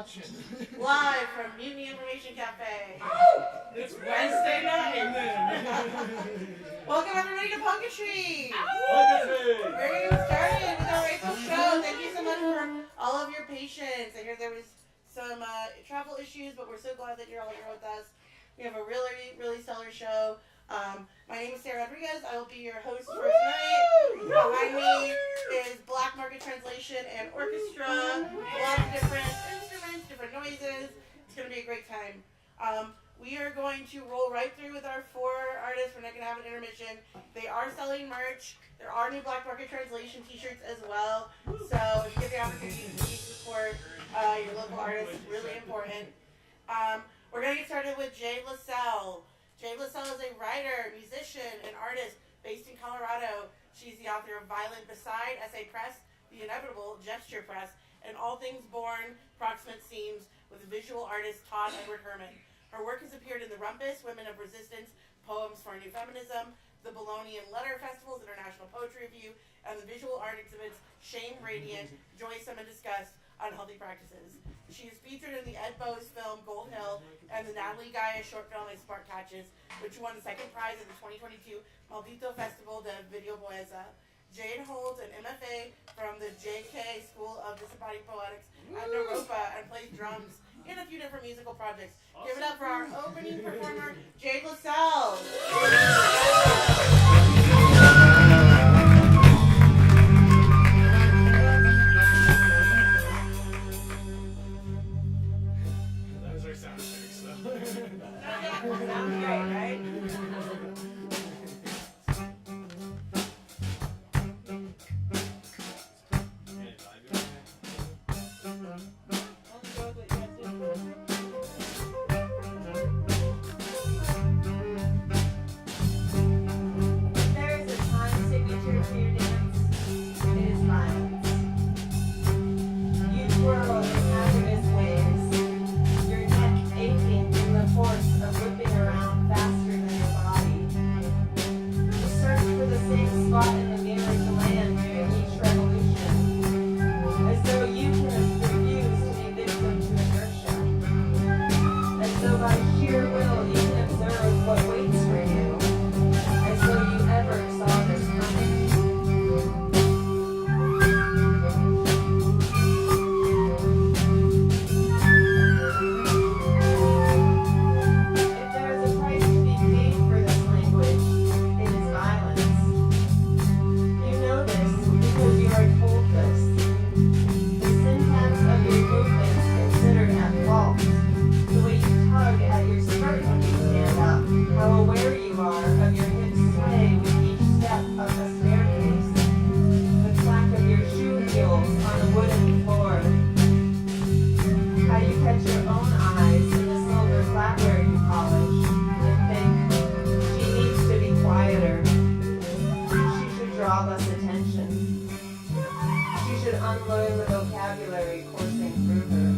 watching. Live from Mutiny Information Cafe. It's Wednesday night. Welcome everybody to Punketry. Punketry. We're going to get started with our April show. Thank you so much for all of your patience. I hear there was some travel issues, but we're so glad that you're all here with us. We have a really, really stellar show. My name is Sarah Rodriguez. I will be your host for tonight. Behind me is Black Market Translation and Orchestra. A lot of different instruments, different noises. It's going to be a great time. We are going to roll right through with our 4 artists. We're not going to have an intermission. They are selling merch. There are new Black Market Translation t-shirts as well. So if you get the opportunity to support your local artists, it's really important. We're going to get started with Jay LaSalle. Jay LaSalle is a writer, musician, and artist based in Colorado. She's the author of Violent Beside, Essay Press, The Inevitable, Gesture Press, and All Things Born, Proximate Seams, with visual artist Todd Edward Herman. Her work has appeared in The Rumpus, Women of Resistance, Poems for a New Feminism, the Bologna and Letter Festival's International Poetry Review, and the visual art exhibits Shame Radiant, Joy Some and Disgust, Unhealthy Practices. She is featured in the Ed Bose film Gold Hill and the Natalie Gaia short film A Spark Catches, which won the second prize at the 2022 Maldito Festival de Video Poesa. Jade holds an MFA from the JK School of Disembodied Poetics at Naropa and plays drums in a few different musical projects. Awesome. Give it up for our opening performer, Jade LaSalle. Sounds great, right? There is a time signature to your dance. It is violence. You twirl in hazardous ways. Your neck aching from the force of whipping around faster than your body. You search for the same spot in the mirror to land during each revolution, as though you can refuse to be victim to inertia, as though by sheer will you can observe what waits for you, as though you ever saw this coming. If there is a price to be paid for this language, it is violence. You know this because you are told this. The syntax of your movements considered at fault. The way you tug at your skirt when you stand up. How aware you are of your hips sway with each step of the staircase. The clack of your shoe heels on the wooden floor. How you catch your own eyes in the silver flatware you polish and think, she needs to be quieter. She should draw less attention. She should unlearn the vocabulary coursing through her.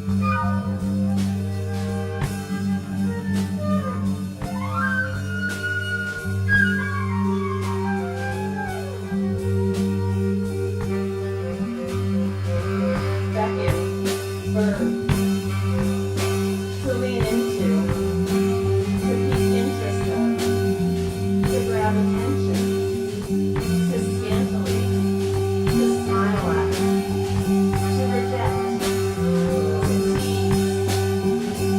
Beckon, verb. To lean into, to pique interest of, to grab attention, to scantily, to smile at, to reject, to tease,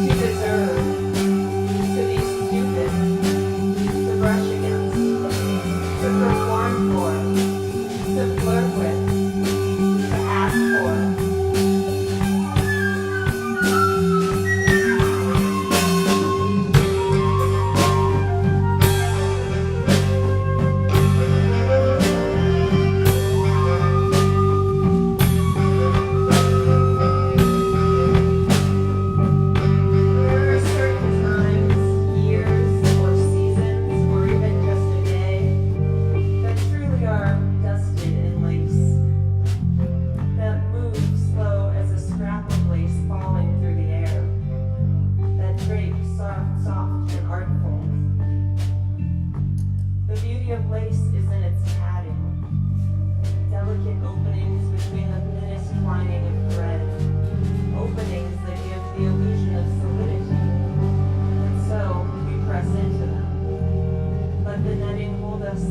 to deserve, to be stupid, to brush against, to perform for, to flirt with, to ask for.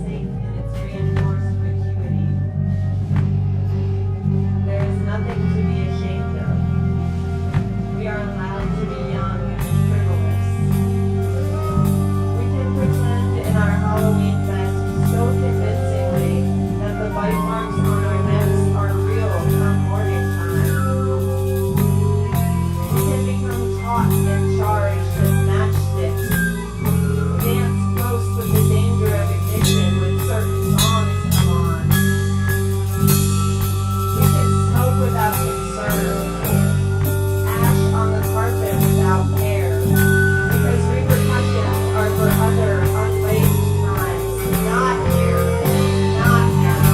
safe in its reinforced vacuity. There is nothing to be ashamed of. We are allowed to be young and frivolous. We can pretend in our Halloween fest so convincingly that the bite marks on our necks are real come morning time. We can become taut and charged as matchsticks. Dance close with the danger of ignition when certain songs come on. We can smoke without concern. Ash on the carpet without care. Because repercussions are for other unlaced times. Not here. Not now.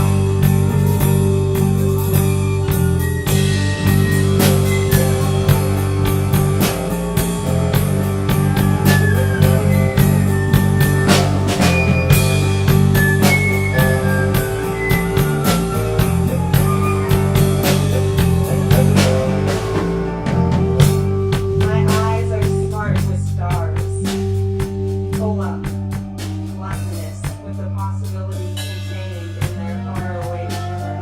My eyes are smart with stars. Full up, gluttonous with the possibility contained in their faraway shimmer.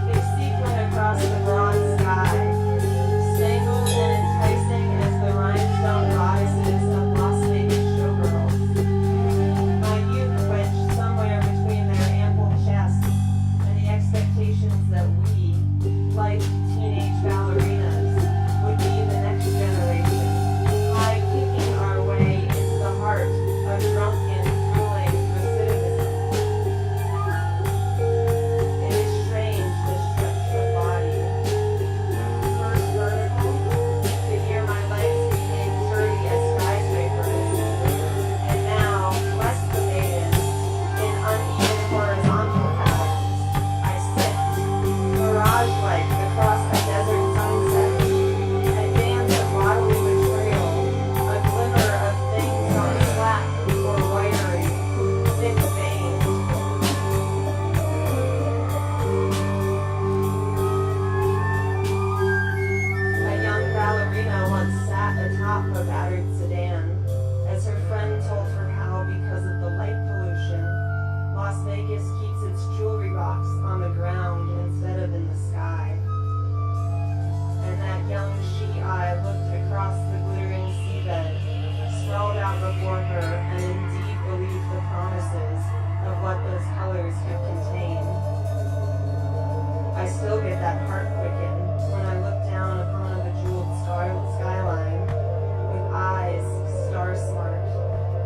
They sequin across the broad sky, spangled and enticing as the rhinestone goddesses of Las Vegas showgirls. My youth wedged somewhere between their ample chests and the expectations that we, like teenage ballerinas, would be the next generation, high kicking our way into the heart of drunken, drooling recidivism. It is strange, the stretch of body. First vertical, to hear my legs became sturdy as skyscrapers, and now, less debated, in uneven horizontal patterns, I sit, mirage-like across a desert sunset, a dance of bodily material, a glimmer of things on slack or wiring, thick-veined. A young ballerina once sat atop a battered sedan, as her friend told her how, because of the light pollution, Las Vegas keeps its jewelry box on the ground instead of in the sky. And that young she-eye looked across the glittering seabed, sprawled out before her, and indeed believed the promises of what those colors could contain. I still get that heart quicken when I look down upon a bejeweled skyline, with eyes star-smart,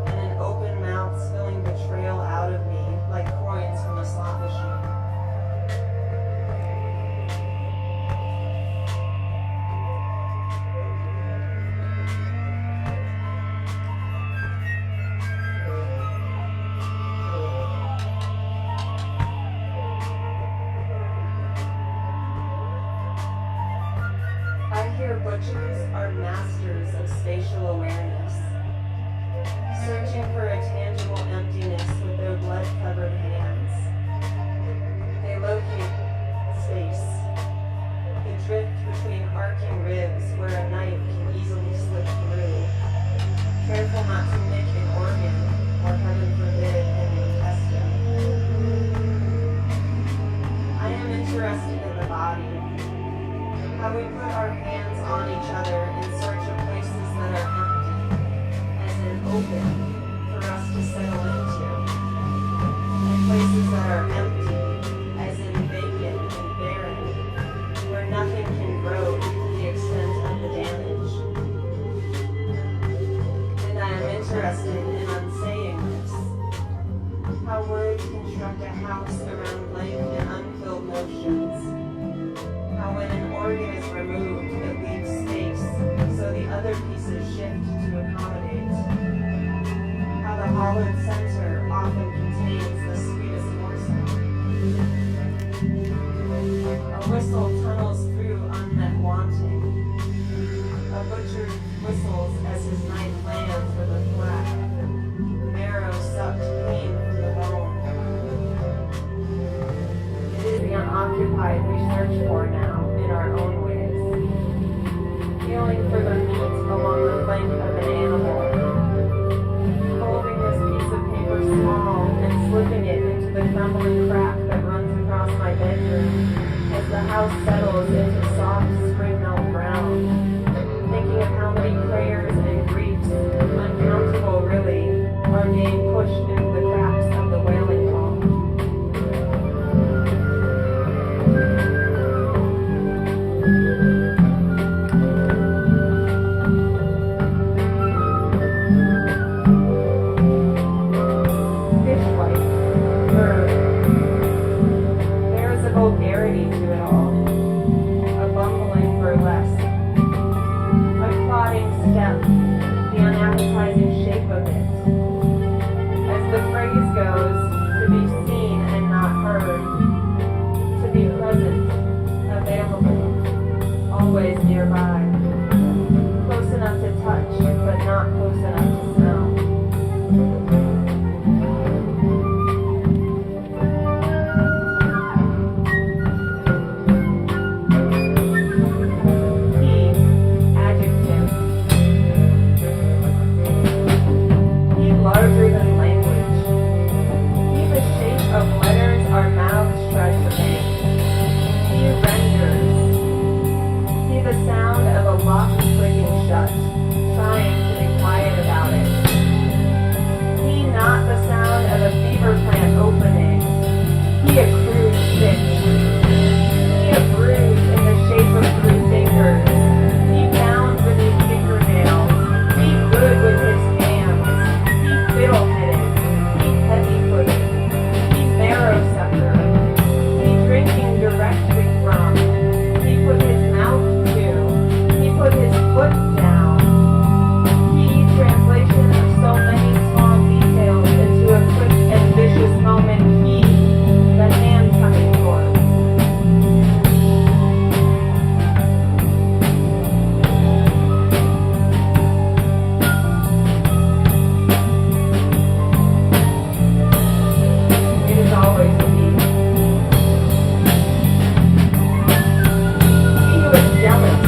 and an open mouth spilling betrayal out of me like coins from a slot machine. I hear butchers are masters of spatial awareness, searching for a tangible emptiness with their blood-covered hands. They locate space, the drift between arcing ribs where a knife can easily slip through, careful not to nick an organ or, heaven forbid, an intestine. I am interested in the body, how we put our hands on each other in search of places that are empty, as in open, for us to settle into, and places that are empty, as in vacant and barren, where nothing can grow to the extent of the damage. And I am interested in unsaying this, how words construct a house around blank and unfilled notions. How when an organ is removed, it leaves space, so the other pieces shift to accommodate. How the hollowed center often contains the sweetest morsel. A whistle tunnels through unmet wanting. A butcher whistles as his knife lands with a thwack, marrow sucked clean from the bone. It is the unoccupied we search for now in our own ways, feeling for the meat along the flank of an animal, holding this piece of house settles into soft spring melt brown, thinking of how many prayers and griefs, uncountable really, are being pushed into the cracks of the wailing wall. Fishwife, verb. There is a vulgarity to it all, a bumbling burlesque, a plodding step, the unappetizing shape of it. As the phrase goes, to be seen and not heard, to be present, available, always nearby, close enough to touch, but not close enough to smell. He, adjective. He larger than language. He the shape of letters our mouths try to make. He renders. He the sound of a lock clicking shut, trying to be quiet about it. He not the sound of a fever plant opening. He a crude stitch. He a bruise in the shape of three fingers. He bound beneath fingernails. He good with his hands. He fiddle-headed. He heavy-footed. He marrow-sucker. He drinking directly from. He put his mouth to. He put his foot down. He translation of so many small details into a quick and vicious moment. He, the hand coming towards. It is always a he. He who is jealous.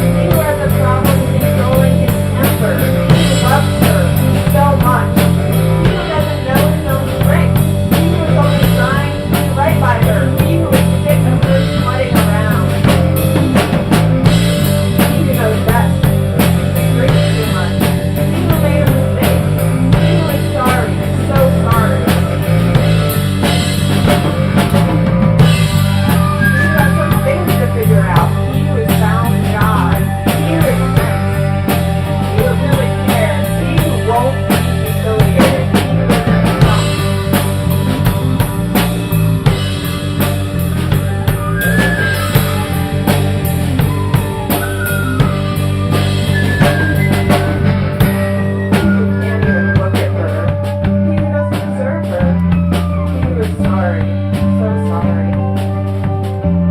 He who has a problem controlling his temper. He loves her so much. He who doesn't know his own strength. He who is only trying to be right by her. He who is sick of her smutting around. He who knows best. He drinks too much. He who made a mistake. He who is sorry, so sorry. He who has some things to figure out. He who has found God. He who accepts. He who really cares. He who won't be humiliated. He who isn't drunk. He who can't even look at her. He who doesn't deserve her. He who is sorry, so sorry.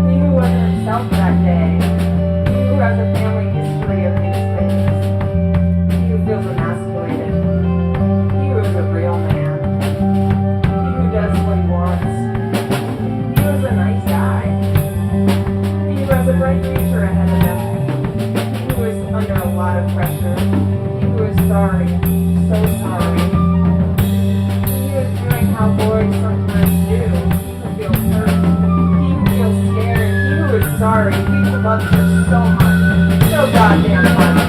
He who wasn't himself that day. He who has a family history of these things. He who feels emasculated. He who is a real man. He who does what he wants. He who is a nice guy. He who has a bright future ahead of him. He who is under a lot of pressure. He who is sorry, so sorry. He who is doing how boys sometimes do. He who feels hurt. He who feels scared. He who is sorry. He who loves her so much. So goddamn much.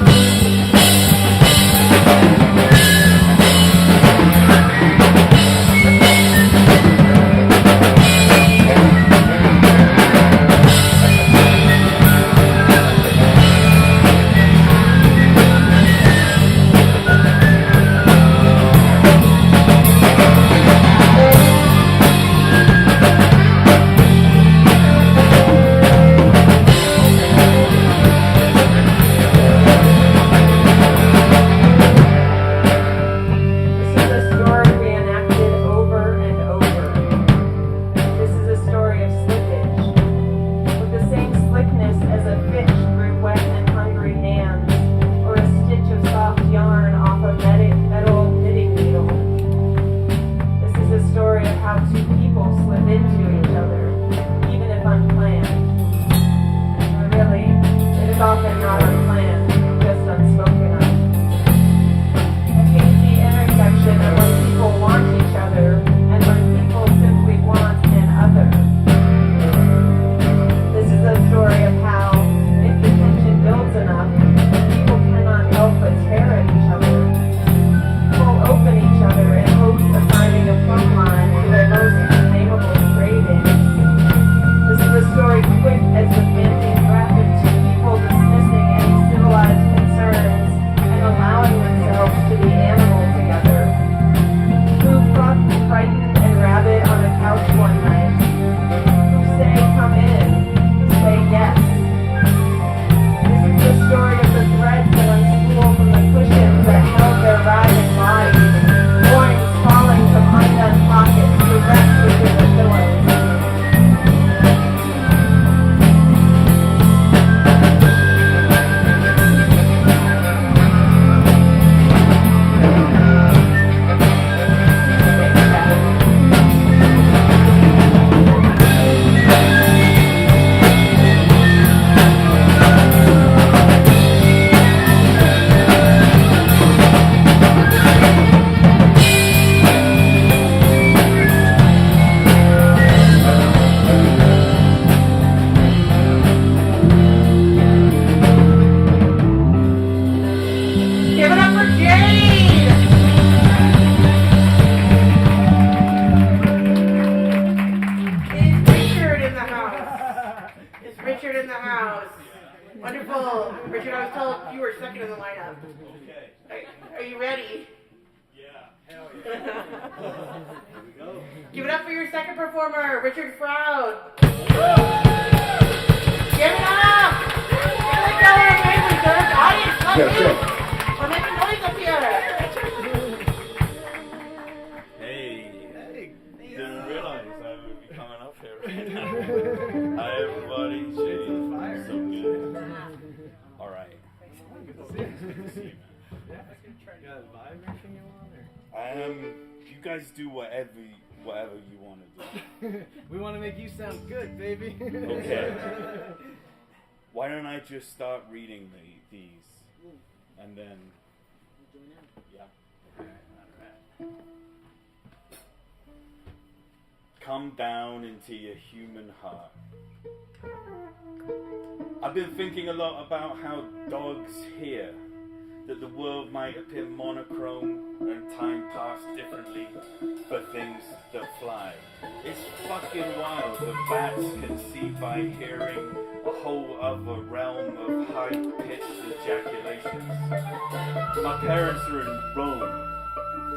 Richard in the house. Wonderful. Richard, I was told you were second in the lineup. Okay. Are you ready? Yeah. Hell yeah. Here we go. Give it up for your second performer, Richard Froud. Give it up! Give it up, amazing, sir. Audience, let me. We're making noise up here. Hey. Didn't realize I would be coming up here right now. Hi, everybody. Jay. So good. All right. Good to see you. Yeah, you got a vibe or anything you want? You guys do whatever you want to do. We want to make you sound good, baby. Okay. Why don't I just start reading these, and then yeah. All right. Come down into your human heart. I've been thinking a lot about how dogs hear, that the world might appear monochrome and time pass differently for things that fly. It's fucking wild that bats can see by hearing a whole other realm of high-pitched ejaculations. My parents are in Rome,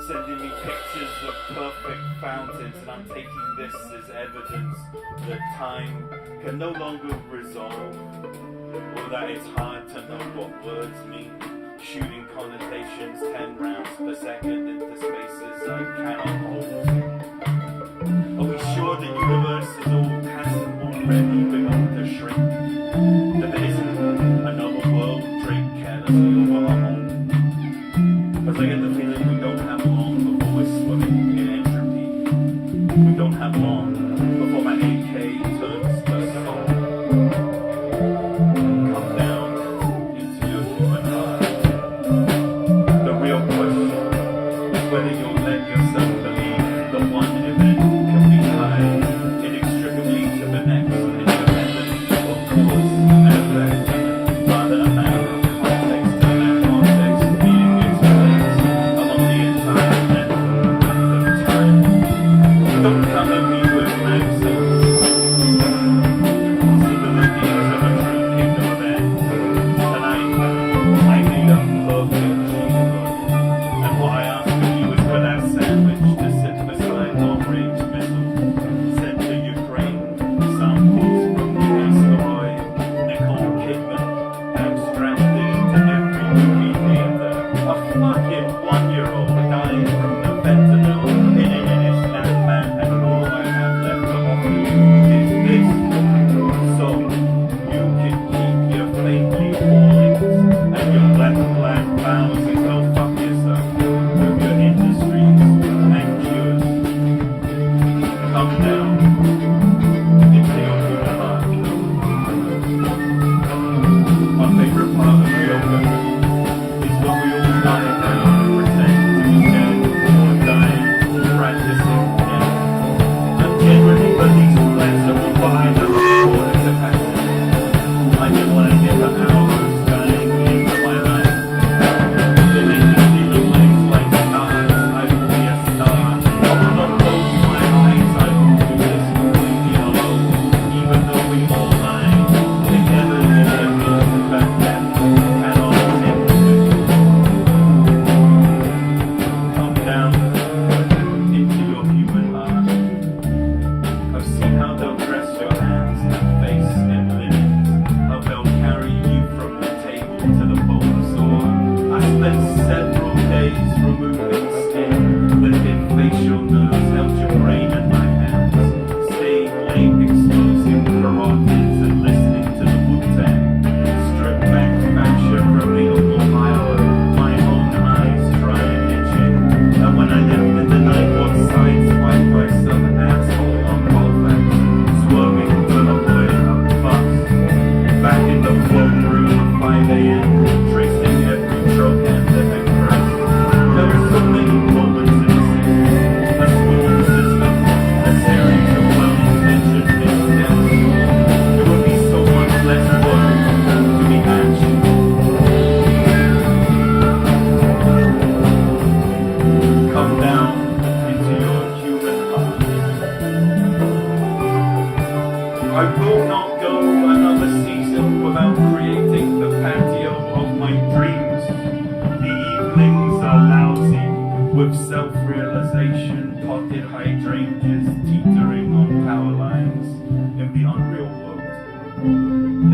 sending me pictures of perfect fountains, and I'm taking this as evidence that time can no longer resolve, or that it's hard to know what words mean, shooting connotations 10 rounds per second into spaces I cannot hold. Are we sure the universe hasn't already begun to shrink? That there isn't another world draped carelessly over our home? Because I get the feeling we don't have long before we're swimming in entropy. We don't have long before my AK turns to stone. Come down into your human heart. The real question is whether you'll let yourself believe that one event can be tied inextricably to the next, independent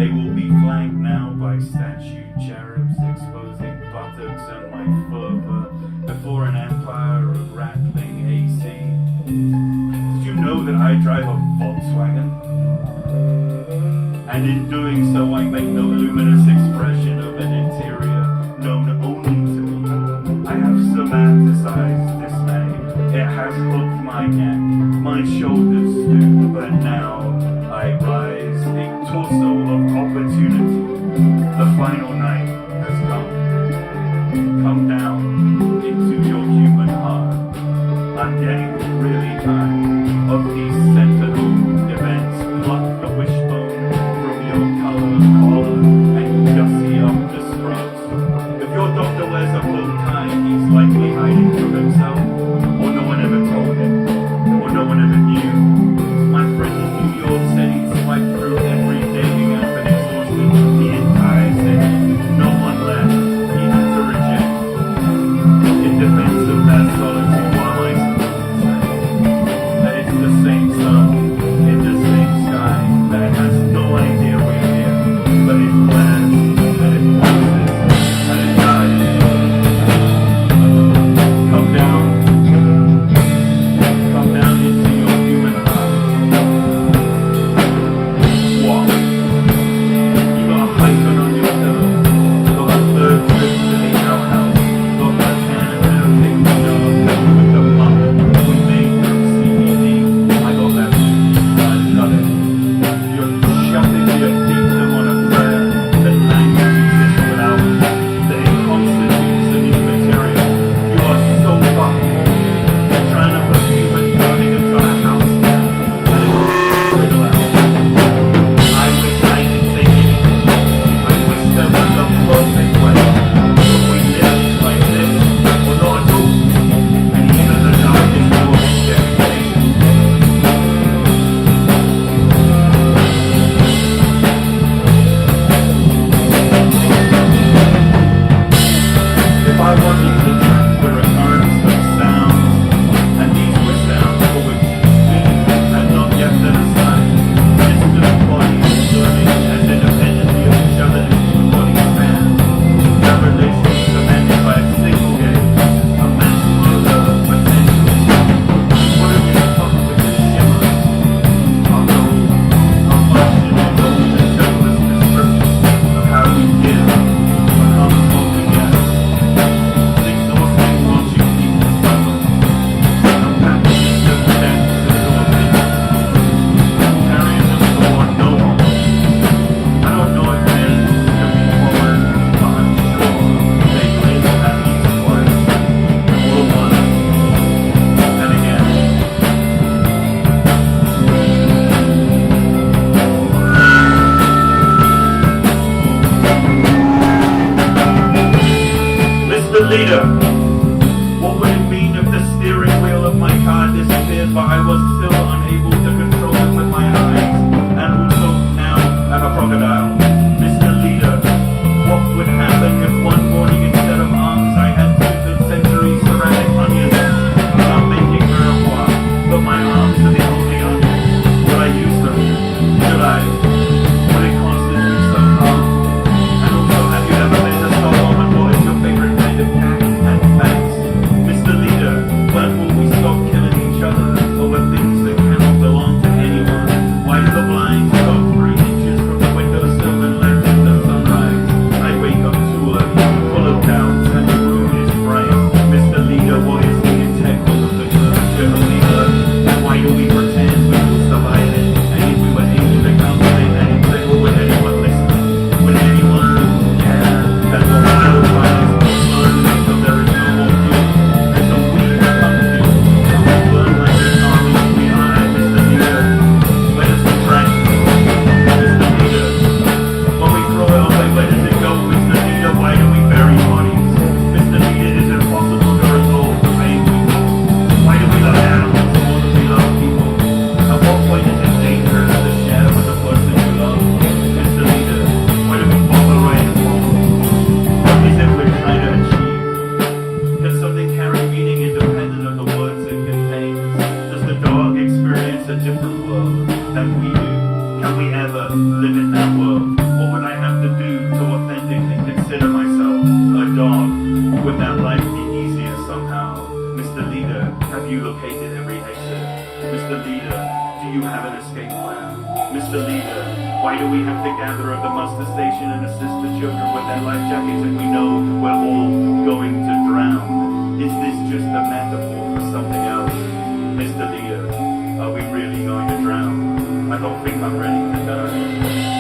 They will be flanked now by statue cherubs exposing buttocks and my fervor before an empire of rattling AC. Did you know that I drive a Volkswagen? And in doing so I make no luminous expression of an interior known only to me. I have somaticized dismay. It has hooked my neck, my shoulders stoop, but now I rise, a torso of opportunity. The final night has come. Come down into your human heart. I'm getting really tired of these sentinel events. Pluck the wishbone from your color collar and gussy up the scrubs. If your doctor wears a bow tie, he's likely hiding from himself, or no one ever told him, or no one ever knew. My friend in New York said he'd swipe through every dating app and exhausted the entire city. No one left, even to reject. In defense of that solitude, while I say that it's the same sun in the same sky, that it has no idea we're here, but it plans, that it passes, and it dies. Come down into your human heart. Walk. You got a hyphen on your pillow. Got a third trip to the outhouse. Got that can and a big jar with the pump we made from CBD. I got that. I love it. You're shoving your kingdom on a prayer that language exists without it, that it constitutes a new material. You are so fucking trying to put human clothing into a house now, and it's riddle out. I wish I could take anything. I wish there was a perfect way, but we live like this, or not at all, and even the darkest door is destination. If I want you to transfer recurrence of sounds, and these were sounds for which being had not yet been assigned, distant bodies serving as independently of each other as two body spans, their relations commanded by a single gaze, a massive motor of potential. What have you come with this shimmer? Although, how much it is only the simplest description of how we give, becomes what we get. Exhausting once you keep the cycle. Some packages of depth absorbing. Carrying them toward no one. I don't know if men can be forward, but I'm sure they live at least twice. Or once. And again. Mr. Leader, what would it mean if the steering wheel of my car disappeared, but I was still unable to control it with my eyes, and also now am a crocodile? Mr. Leader, what would happen if one morning instead of arms I had 2nd century ceramic onions? I'm making marijuana, but my arms are the only onions. Would I use them? Should I? Would it constitute some harm? And also, have you ever been to Stockholm, and what is your favorite kind of cat and thanks? Mr. Leader, when will we stop killing each other over things that cannot belong to anyone? Why do the blinds go 3 inches from the windowsill and let in the sunrise? I wake up too early, full of we have to gather at the muster station and assist the children with their life jackets if we know we're all going to drown? Is this just a metaphor for something else? Mr. Leader, are we really going to drown? I don't think I'm ready to die.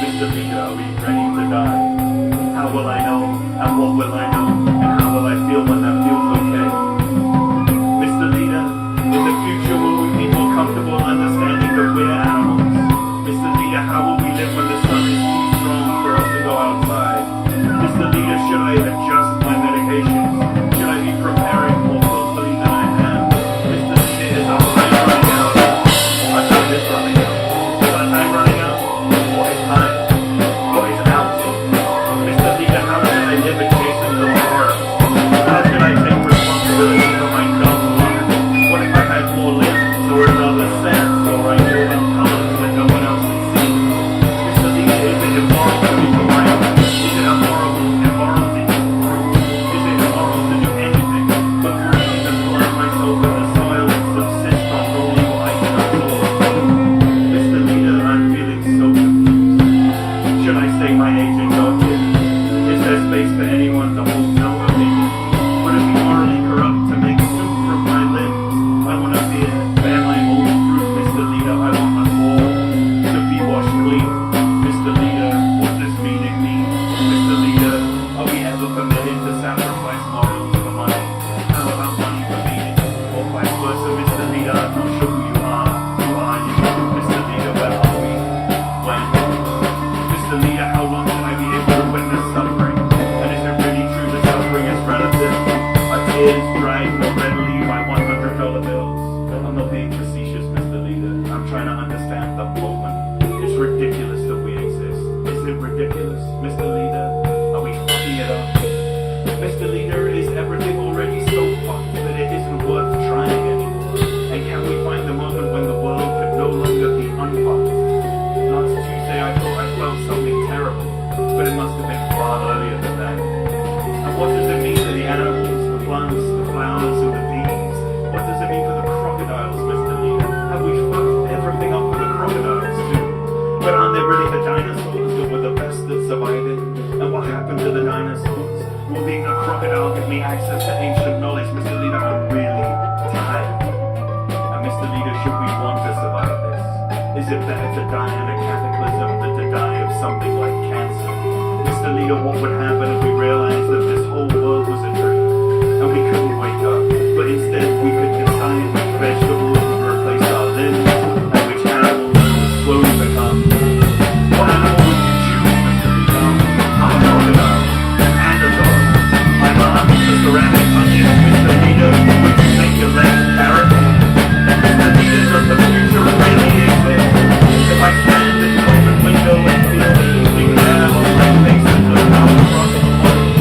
Mr. Leader, are we ready to die? How will I know? And what will I know? And how will I feel when that feels okay? Mr. Leader, in the future will we be more comfortable understanding that we're animals? Mr. Leader, how will we live when the sun is too strong for us to go outside? Mr. Leader, should I adjust my medications? Should I be preparing more thoughtfully than I am? Mr. Leader, is our time running out? Our time is running out. Is our time running out? What is time? What is out? Mr. Leader, how can I live adjacent to horror? How can I take responsibility for my dumb life? What if I had more limbs or another sense, or I knew about colors that no one else can see? Mr. Leader, is it immoral to be polite? Is it immoral to be cruel? Is it immoral to do anything but breathe and plant myself in the soil and subsist on only what I can absorb? Mr. Leader, I'm feeling so confused. Should I say my age and go here? Is there space for anyone to hold no opinion? Would it be morally corrupt to make soup from my limbs? I want to bear my old fruit, Mr. Leader. I want us all to be washed clean. Mr. Leader, what does meaning mean? Mr. Leader, are we ever permitted to sacrifice morals for money? How about money for meaning? Or vice versa, Mr. Leader, I'm not sure who you are. Who are you? Mr. Leader, where are we? When? Mr. Leader, how long can I be able to witness suffering? And is it really true that suffering is relative? Are tears dried more readily by $100 bills? I'm not being facetious, Mr. Leader. I'm trying to understand the moment. It's ridiculous that we exist. Is it ridiculous, Mr. Leader? Are we fucking it up? Mr. Leader, is everything already so fucked that it isn't worth trying anymore? And can we find the moment when the world could no longer be unfucked? Last Tuesday I thought I felt something terrible, but it must have been far earlier than that. And what does it mean for the animals, the plants, the flowers, and the bees? What does it mean for the crocodiles, Mr. Leader? Have we fucked everything up for the crocodiles too? But aren't they really the dinosaurs that were the best at surviving? And what happened to the dinosaurs? Will being a crocodile give me access to ancient knowledge, Mr. Leader? I'm really tired. And Mr. Leader, should we want to survive this? Is it better to die in a cataclysm than to die of something like cancer? Mr. Leader, what would happen if we realized that this whole world was a dream and we couldn't wake up, but instead we could decide which vegetables would replace our limbs and which animals we would slowly become? What animal would you choose, Mr. Leader? I'm a crocodile and a dog. I'm armed with ceramic onions, Mr. Leader. Would you make your legs carrots? Mr. Leader, does the future really exist? If I stand at the open window and feel the evening air on my face and look out across the modern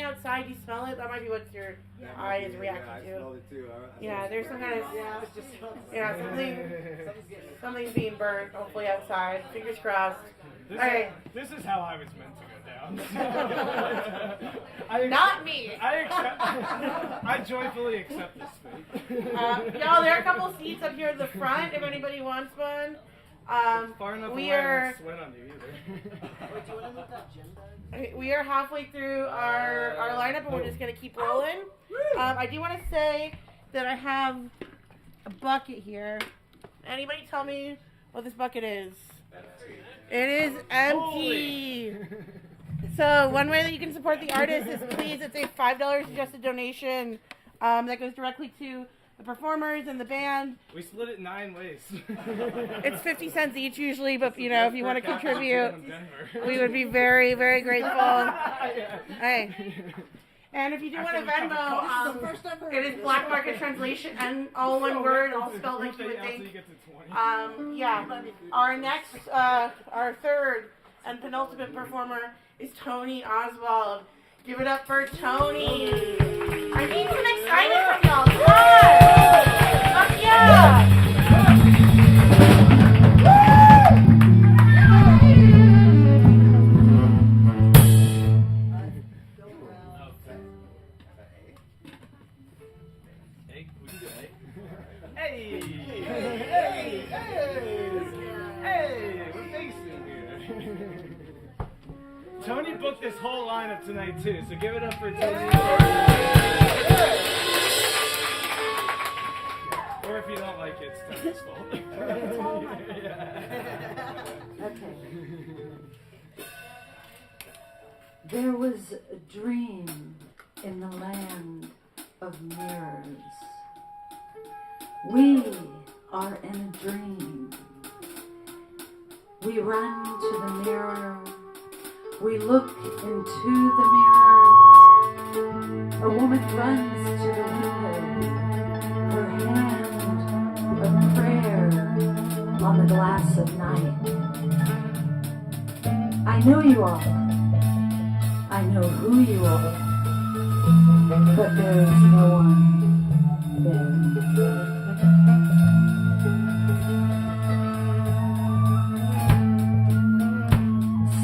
outside, you smell it. That might be what your eye is reacting I to. smelled it too. Yeah, there's some kind of Yeah, something's being burned. Hopefully outside. Fingers crossed. All right. This is how I was meant to go down. Not me. I joyfully accept this fate. Y'all, there are a couple seats up here at the front if anybody wants one. Far enough we away, I are. won't sweat on you either. Wait, do you want to move that gym bag? We are halfway through our lineup, and we're just gonna keep rolling. I do want to say that I have a bucket here. Anybody tell me what this bucket is? It is empty. So one way that you can support the artist is please, it's a $5 suggested donation that goes directly to the performers and the band. We split it 9 ways. It's 50 cents each usually, but you know, if you want to contribute, we would be very, very grateful. Hey. And if you do want to Venmo, it is Black Market Translation and all one word, all spelled like you would think. Yeah. Our next, our third and penultimate performer is Tony Oswald. Give it up for Tony. I need some excitement from y'all. Come on! Fuck yeah! Tony booked this whole lineup tonight too, so give it up for Tony. Or if you don't like it, it's Tony's fault. Okay. There was a dream in the land of mirrors. We are in a dream. We run to the mirror. We look into the mirror. A woman runs to the window. Her hand of prayer on the glass of night. I know you are. I know who you are. But there is no one there.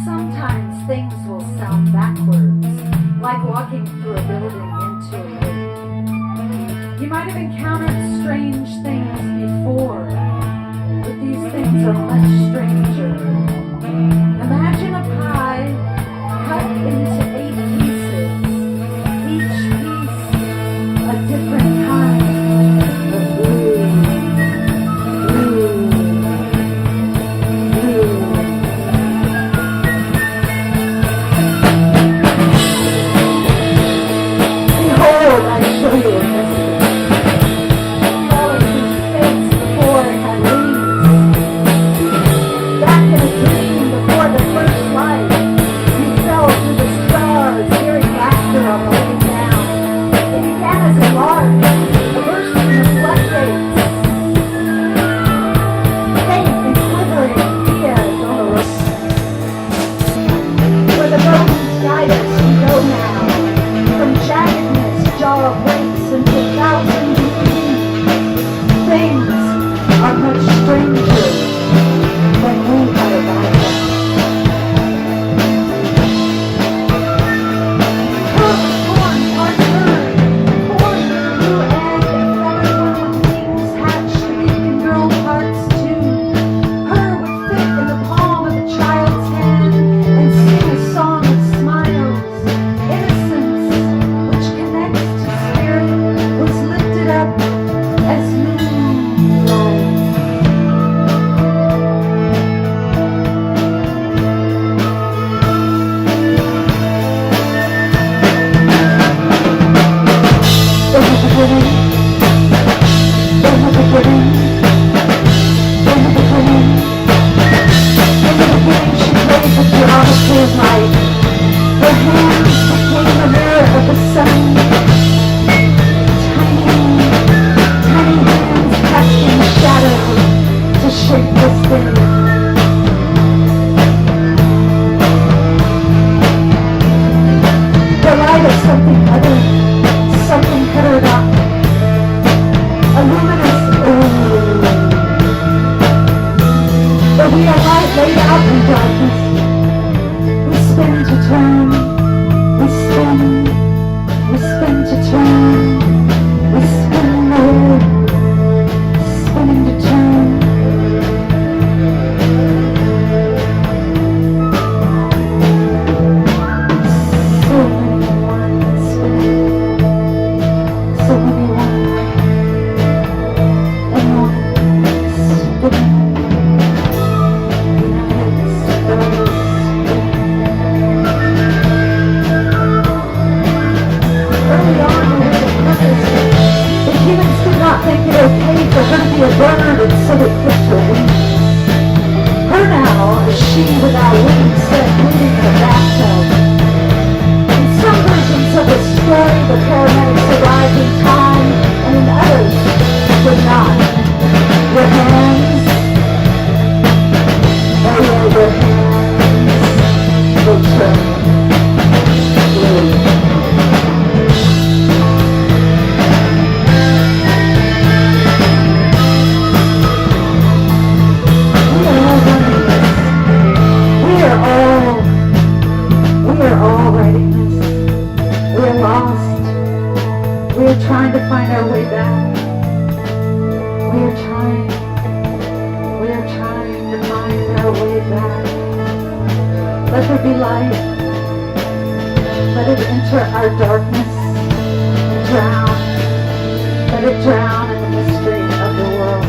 Sometimes things will sound backwards, like walking through a building into a lake. You might have encountered strange things before, but these things are much stranger. Imagine a pie cut into 8 pieces, each piece a different kind of blue, blue, blue. Behold, I show you a mystery. Flowers whose face before had leaves. Back in a dream before the first light, you fell through the stars, hearing laughter on the way down. It began as a lark, a bursting of floodgates. Faint and quivering ideas on the road. Where the mountains guide us, we go now. From jaggedness, jaw breaks into thousands of feet. Things are much stranger than we had imagined. Hooks torn are turned, torn through and feather-wound wings hatch to leap in girl parts too. Her would fit in the palm of a child's hand and sing a song of smiles. Innocence, which connects to spirit, was lifted up as moonlight. There was a beginning. There was a beginning. There was a beginning. In the beginning, she played the geometry of light. Her hands became the mirror of the sun. Tiny hands casting shadows to shape this thing. The light of something bird and so it clipped her wings. Her now, a she without wings, set bleeding in a bathtub. In some versions of the story, the paramedics arrived in time, and in others, would not. Your hands, oh yeah, your hands will turn blue. We are all writing this. We are lost. We are trying to find our way back. We are trying to find our way back. Let there be light. Let it enter our darkness and drown. Let it drown in the mystery of the world.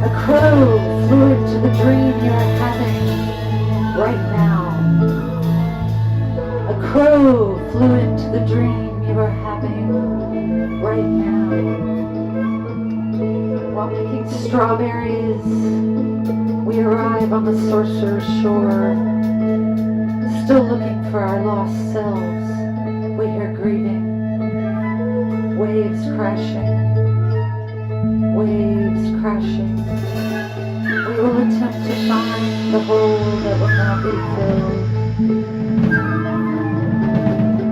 A crow flew into the dream you're having right now. A crow flew into the dream you are having right now. While picking strawberries, we arrive on the sorcerer's shore. Still looking for our lost selves, we hear grieving. Waves crashing. Waves crashing. We will attempt to find the hole that will not be filled.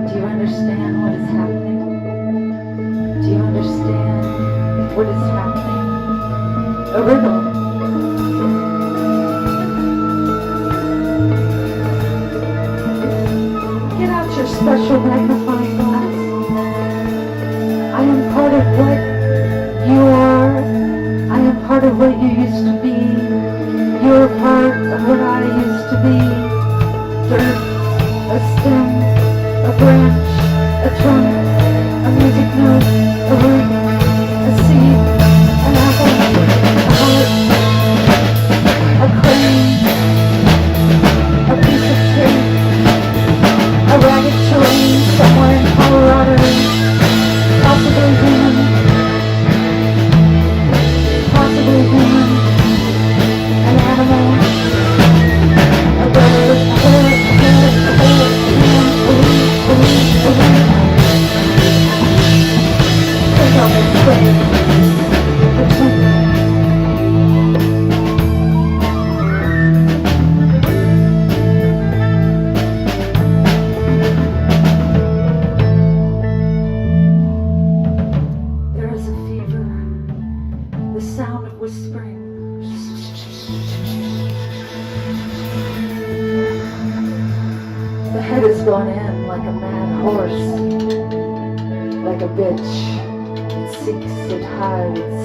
Do you understand what is happening? Do you understand what is happening? A riddle. Get out your special magnifying glass. I am part of what you are. I am part of what you used to be. You are part of what I used to be. Dirt, a stem, a branch, a trunk, a music note, a root, a seed, an apple, a heart, a crane, a piece of tape, a ragged terrain somewhere in Colorado, possibly human. Possibly human, an animal, a bird, a bird, a bird, a bird, a bird, take off its wings, there is a fever. The sound of whispering. The head has gone in like a mad horse, like a bitch. It seeks, it hides.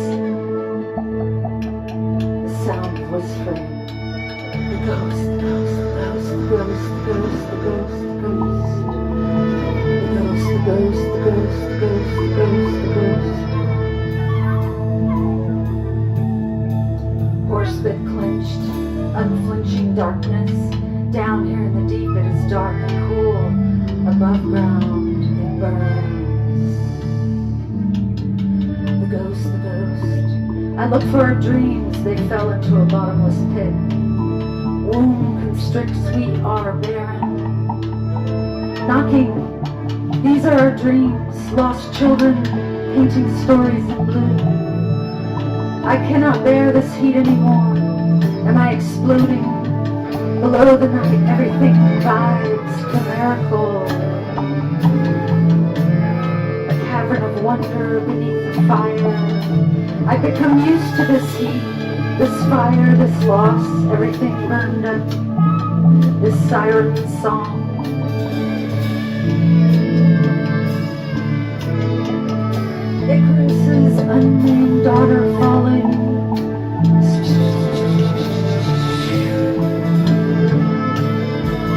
The sound of whispering. The ghost, the ghost, the ghost, the ghost, the ghost, the ghost, the ghost. The ghost, the ghost, the ghost, the ghost, the ghost. Horse bit clenched, unflinching darkness. Down here in the deep it is dark and cool. Above ground it burns. The ghost, the ghost. I look for our dreams, they fell into a bottomless pit. Womb constricts, we are barren. Knocking, these are our dreams. Lost children, painting stories in blue. I cannot bear this heat anymore. Am I exploding? Below the night, everything vibes chimerical. A cavern of wonder beneath the fire. I become used to this heat, this fire, this loss, everything burned up. This siren song. Icarus's unnamed daughter falling.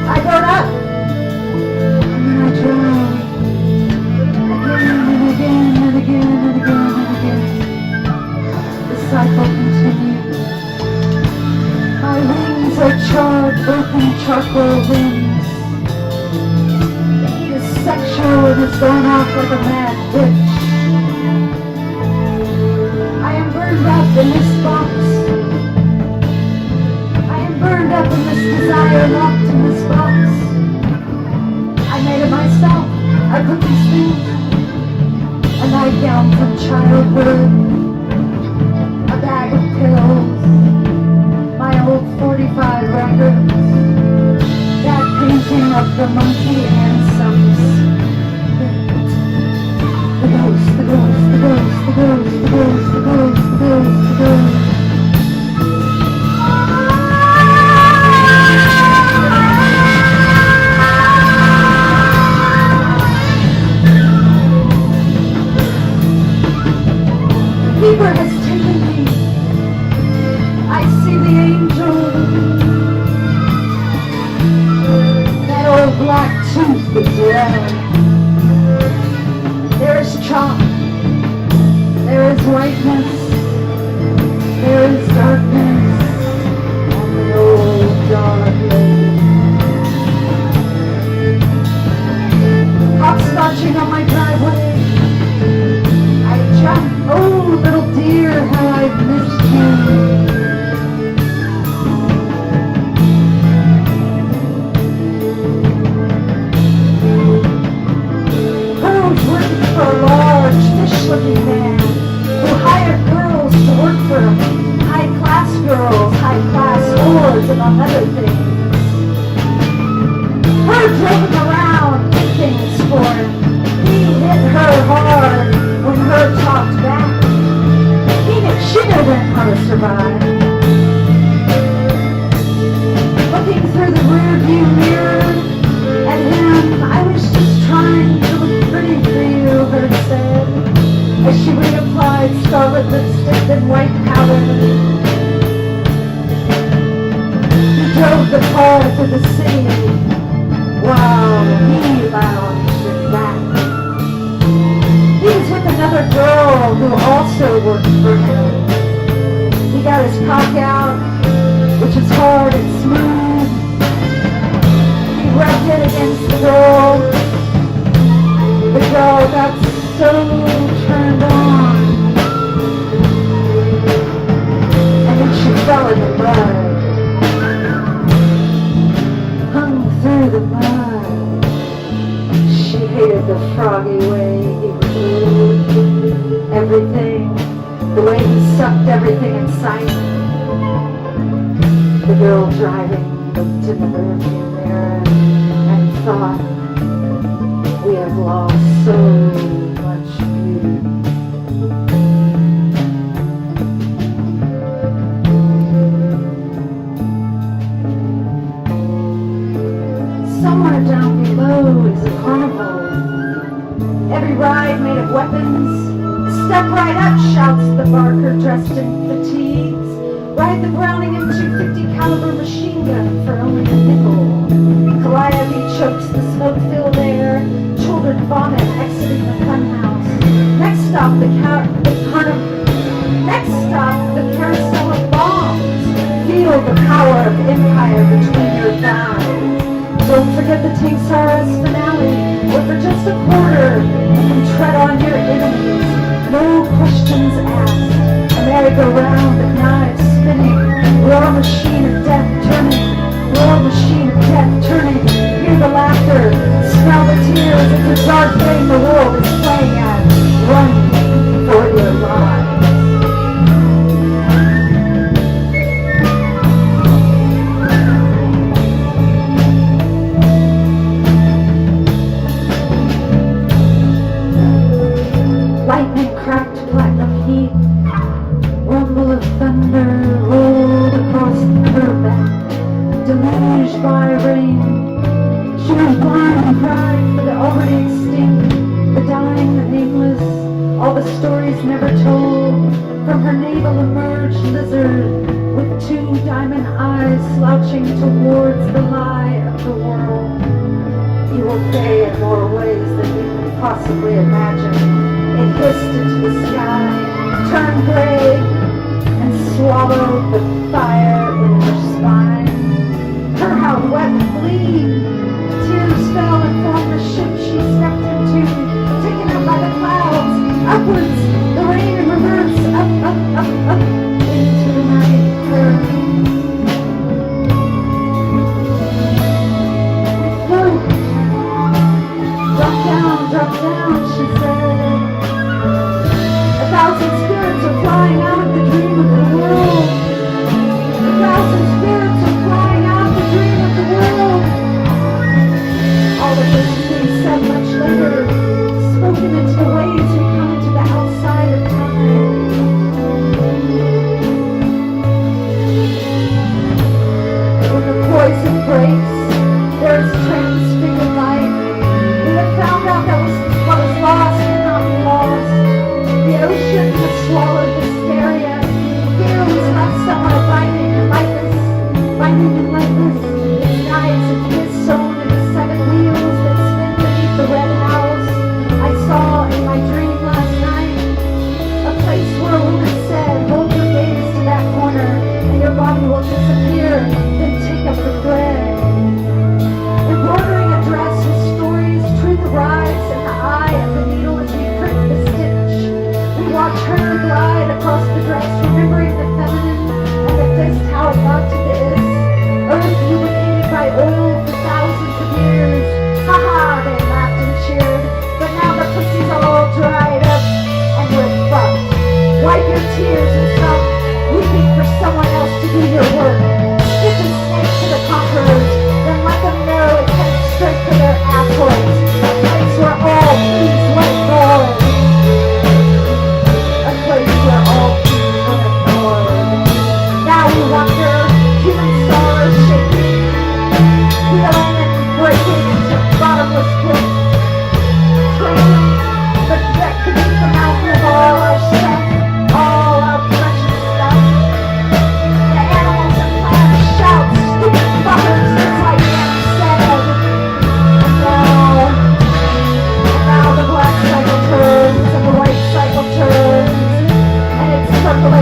I got up and then I drowned again and again and again and again and again. The cycle continues. My wings are charred, broken charcoal wings. angel and is going off like a mad witch. I am burned up in this box. I am burned up in this desire locked in this box. I made it myself. I put these things. A nightgown from childhood. A bag of pills. My old 45 records. That painting of the monkey handsome. The ghost, the ghost, the ghost, the ghost, the ghost, the ghost, the ghost, the ghost. Fever has taken me. I see the angel. That old black tooth is red. There is chalk. There is whiteness. There is darkness on the old dark lane. Hopscotching on my driveway. I jump. Oh, little dear, how I've missed you. Pearl's working for a large, fish-looking man who hired girls to work for him. High-class girls, high-class whores, among other things. Her drove him around, did things for him. He hit her hard when her talked back. She knew then how to survive. Looking through the rearview mirror at him, I was just trying to look pretty for you, her said, as she reapplied scarlet lipstick and white powder. He drove the car through the city while he lounged in back. He was with another girl who also worked for him. He got his cock out, which is hard and smooth. He rubbed it against the girl. The girl got so turned on. And then she fell in the mud. Hung through the mud. She hated the froggy way he removed everything, the way he sucked everything in sight. The girl driving looked in the rearview mirror and thought, we have lost so much beauty. Somewhere down below is a carnival. Every ride made of weapons. Step right up, shouts the barker dressed in fatigues. Ride the Browning M250 caliber machine gun for only a nickel. Calliope chokes the smoke-filled air. Children vomit exiting the funhouse. Next stop, the carousel of bombs. Feel the power of empire between your thighs. Don't forget the Tanks R Us finale, where for just a quarter you can tread on your enemies. No questions asked. A merry-go-round of knives spinning. War machine of death turning. War machine of death turning. Hear the laughter. Smell the tears. It's a dark game the world is playing at. Run for your lives. Lightning cracked platinum heat. Rumble of thunder rolled across her back. Deluged by rain. She was blind and cried for the already extinct, the dying, the nameless, all the stories never told. From her navel emerged lizard with two diamond eyes slouching towards the lie of the world. You will pay in more ways than you can possibly imagine. It hissed into the sky, turned gray, and swallowed the fire in her spine. Her how wet and bleed. Tears fell and formed a ship she stepped in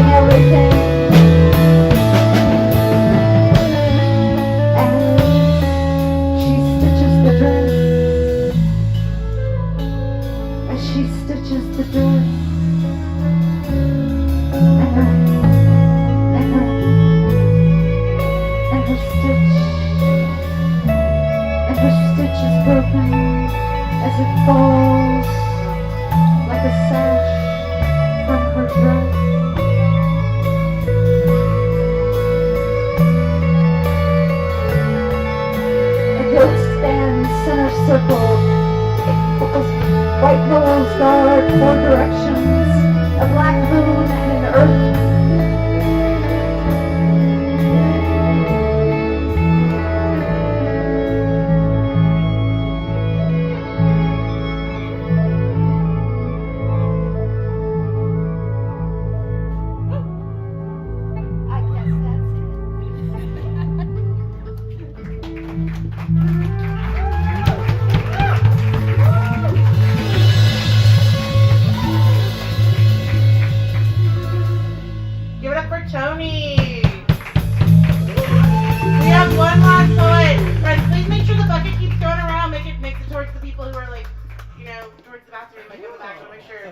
doing everything. And she stitches the dress. As she stitches the dress. And her stitch is broken as it falls like a sash from her dress. A ghost stands center circle. It pulls white balloons guard four directions, a black moon and an earth. Give it up for Tony. We have one last poet. Friends, please make sure the bucket keeps going around. Make it towards the people who are like, towards the bathroom, like in the back. So make sure.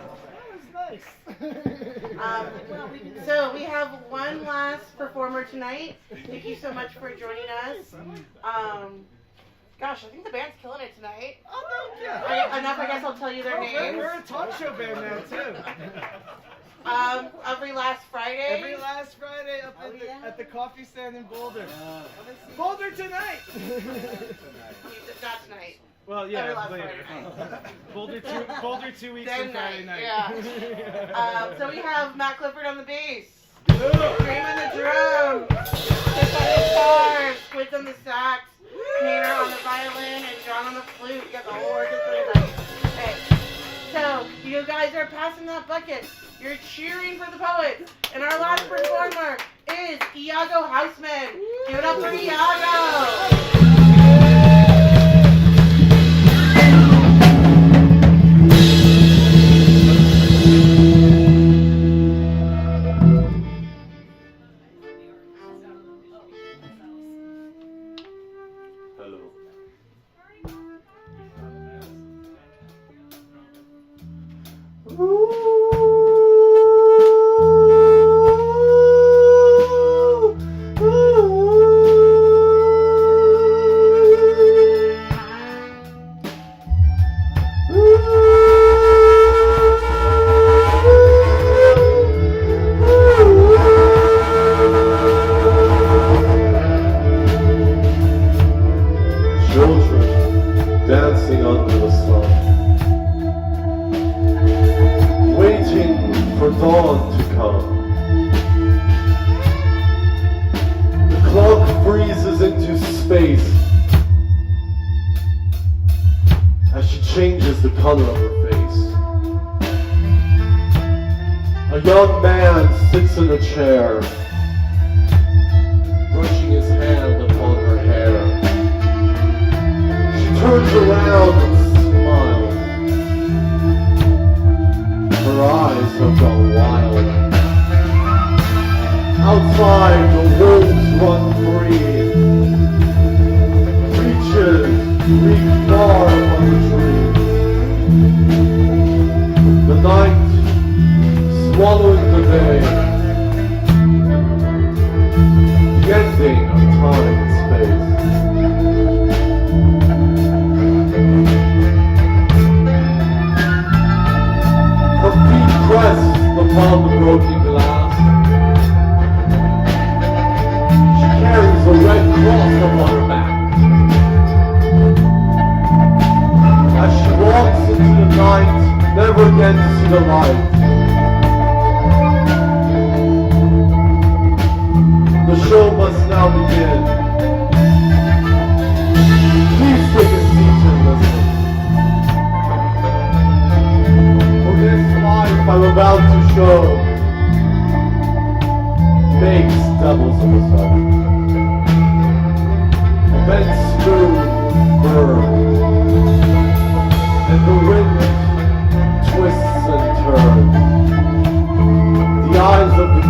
So we have one last performer tonight. Thank you so much for joining us. Gosh, I think the band's killing it tonight. Oh, thank you. Enough, I guess I'll tell you their names. We're a talk show band now, too. Every last Friday. Every last Friday up at the coffee stand in Boulder. Boulder tonight! Not tonight. Well, Every yeah, last later. Friday Boulder 2 weeks Then from Friday night. Yeah. So we have Matt Clifford on the bass. Dream on the drum. Chris on the guitar. Squids on the sax. Nader on the violin. And John on the flute. You got the whole orchestra. Okay. So, you guys are passing that bucket. You're cheering for the poets. And our last performer is Iago Houseman. Give it up for Iago. Dancing under the sun, waiting for dawn to come. The clock freezes into space as she changes the color of her face. A young man sits in a chair, brushing his hand upon her hair. Turns around and smiles. Her eyes have gone wild. Outside, the wolves run free. Creatures reach far from the tree. The night swallowing the day. The ending of time and space. Pressed upon the broken glass. She carries a red cross upon her back. As she walks into the night, never again to see the light. The show must now begin. Please take a seat and listen. This life I'm about to show makes devils of us all. Events move, burn, and the wind twists and turns. The eyes of the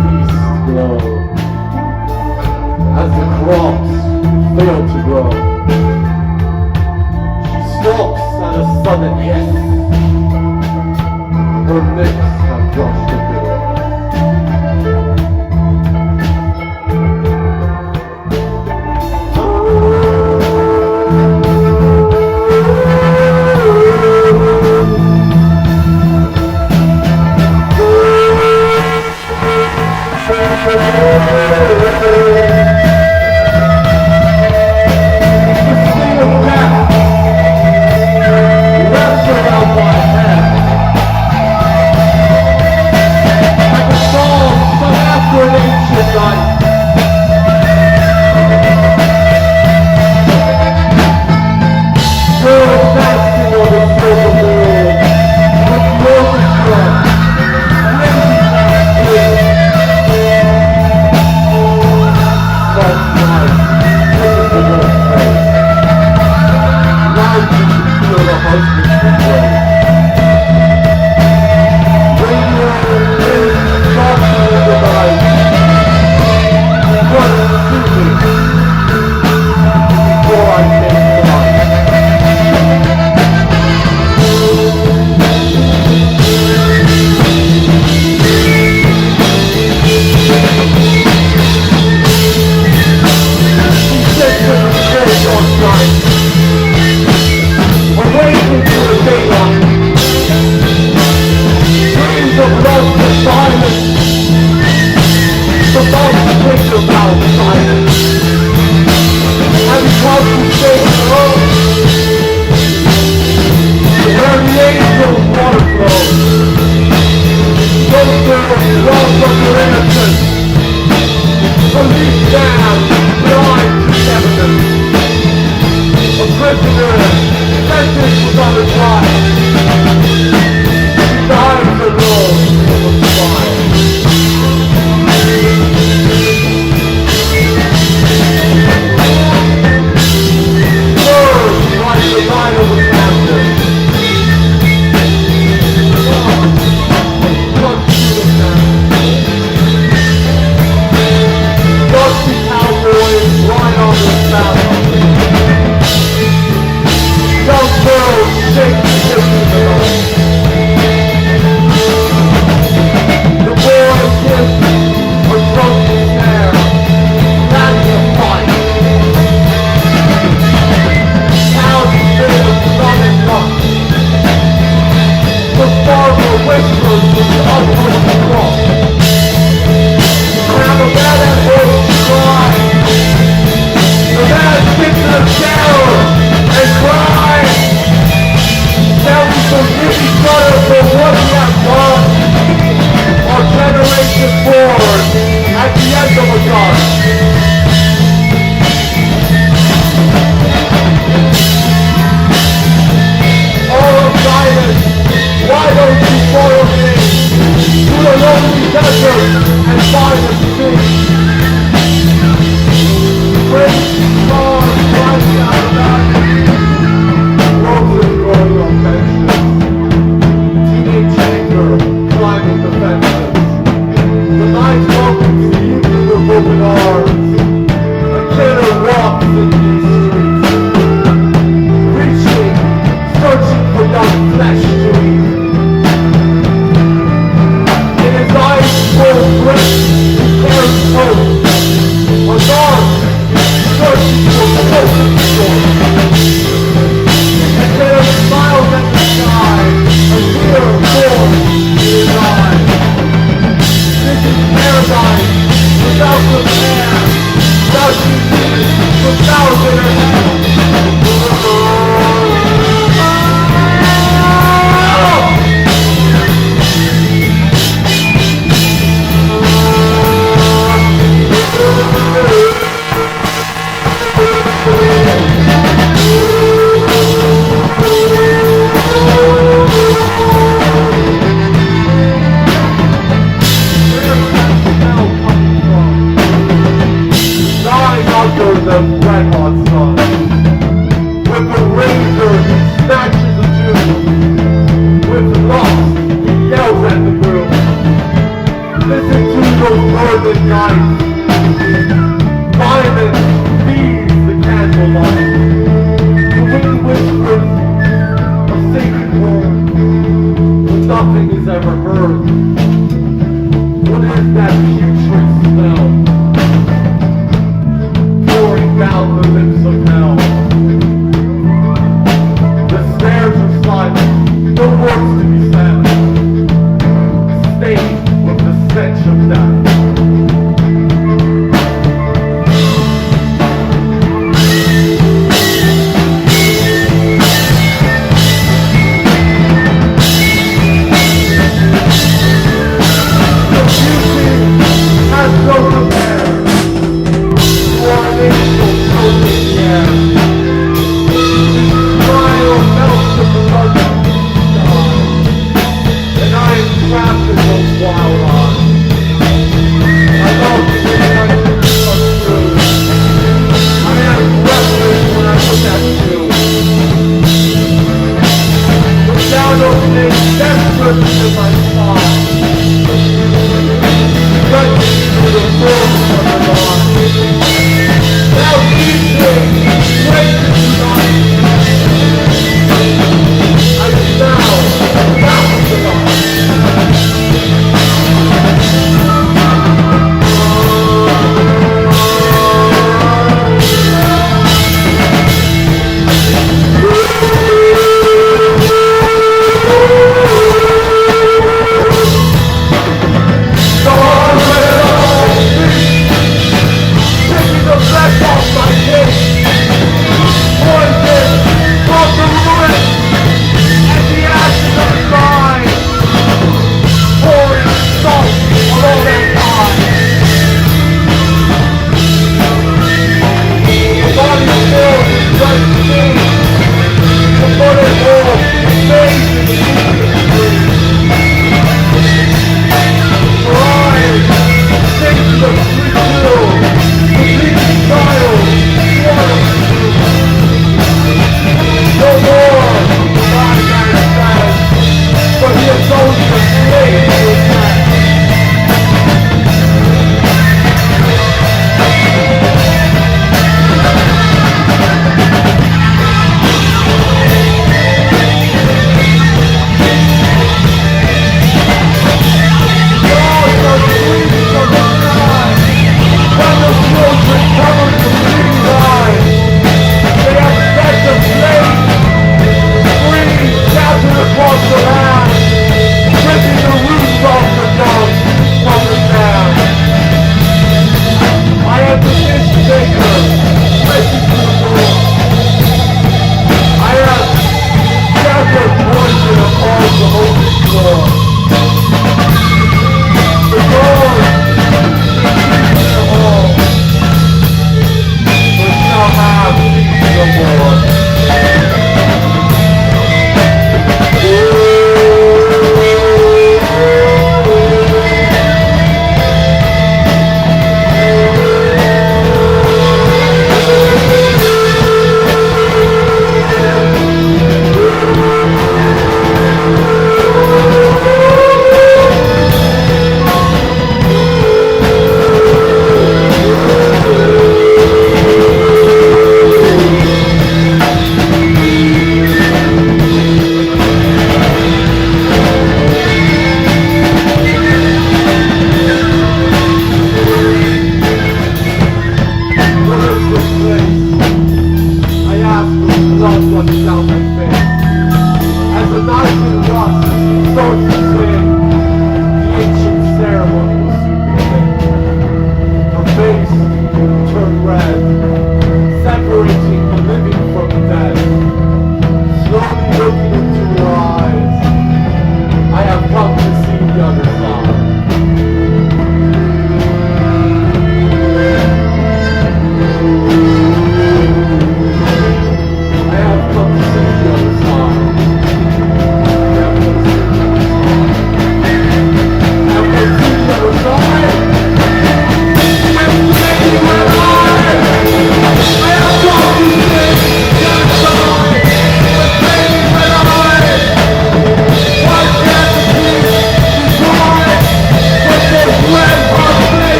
stench of death.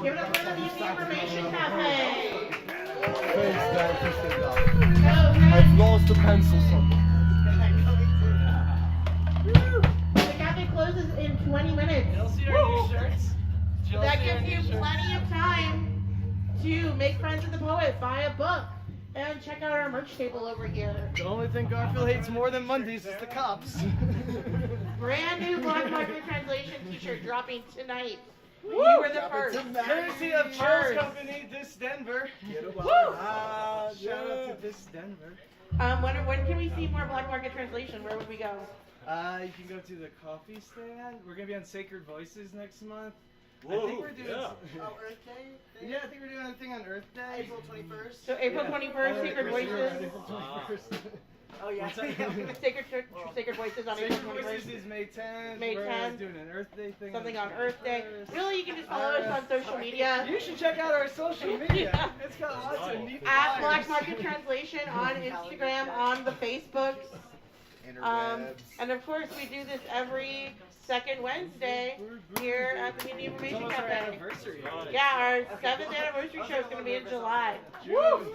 Give it up for the Information Cafe. Thanks, man. Appreciate that. Go, I've lost a pencil somewhere. The cafe closes in 20 minutes. You'll see our new shirts. You'll That see our gives new you shirts. plenty of time to make friends with the poet, buy a book, and check out our merch table over here. The only thing Garfield hates more than Mondays is the cops. Brand new Black Market Translation t-shirt dropping tonight. You were the first. Courtesy of Chill's Company, This Denver. Shout out to This Denver. When can we see more Black Market Translation? Where would we go? You can go to the coffee stand. We're gonna be on Sacred Voices next month. I think we're doing. yeah. Earth Day? Yeah, I think we're doing a thing on Earth Day. April 21st. So April 21st, Sacred Voices. Oh yeah. Sacred Voices on April Sacred 21st. Voices is May 10th. May We're 10th. doing an Earth Day thing. Something on on Earth Day. 21st. Really, you can just follow us on social media. You should check out our social media. Yeah. It's got lots of neat At flyers. Black Market Translation on Instagram, on the Facebooks. And of course, we do this every second Wednesday here at the Media It's Information almost our Cafe. anniversary. Yeah, our 7th anniversary show is going to be in July. Woo!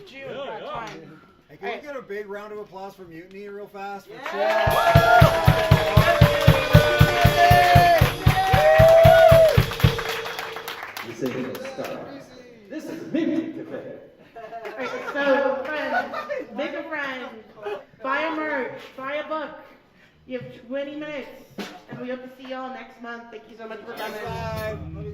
June, that time. Hey, can we get a big round of applause for Mutiny real fast? This ain't no start. This is BMTv. Alright, so, friends, make a friend, buy a merch, buy a book. You have 20 minutes, and we hope to see y'all next month. Thank you so much for coming.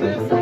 This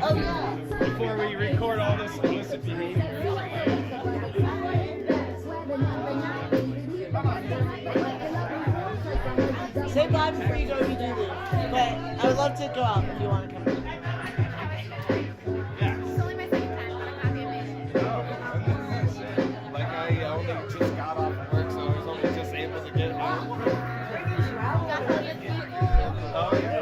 Oh yeah. Before we record all this illicit behavior. Say bye before you go if you do leave. But I would love to go out if you want to come. Like I only just got off of work, so I was only just able to get home. Oh yeah.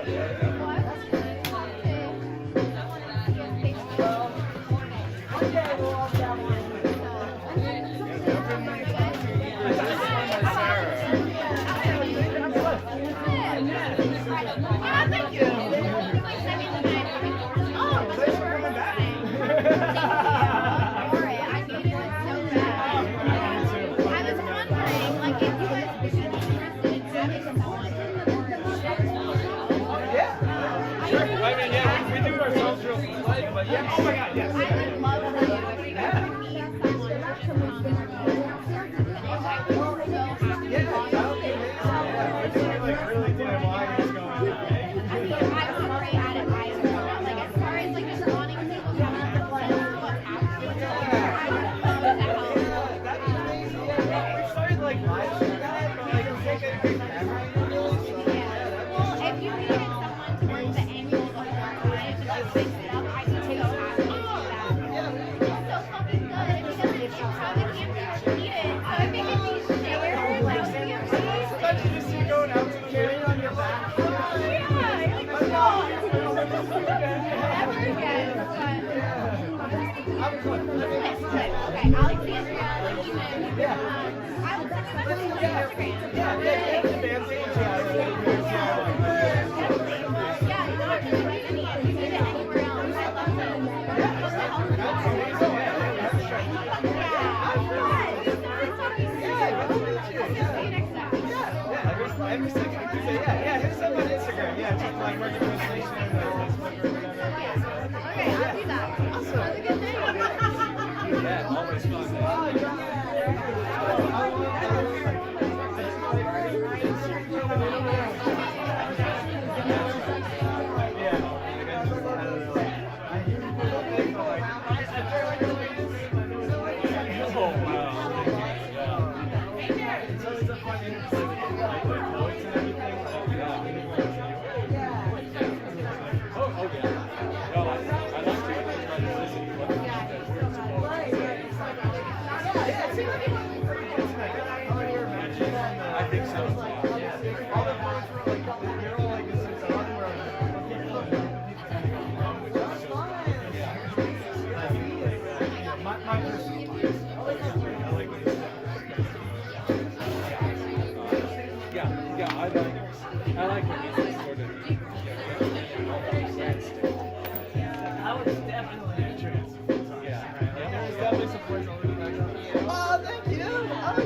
I mean, yeah, we do it ourselves real quick, but yeah. Oh my God, yes. Every second, yeah, hit us up on Instagram, yeah, just like Working Station or Facebook or whatever. Okay, I'll do that. Awesome. Have a good day. Yeah, always fun. I like when this is sort of. I would definitely trans. Yeah, there's definitely some points on the Oh, thank you. Oh,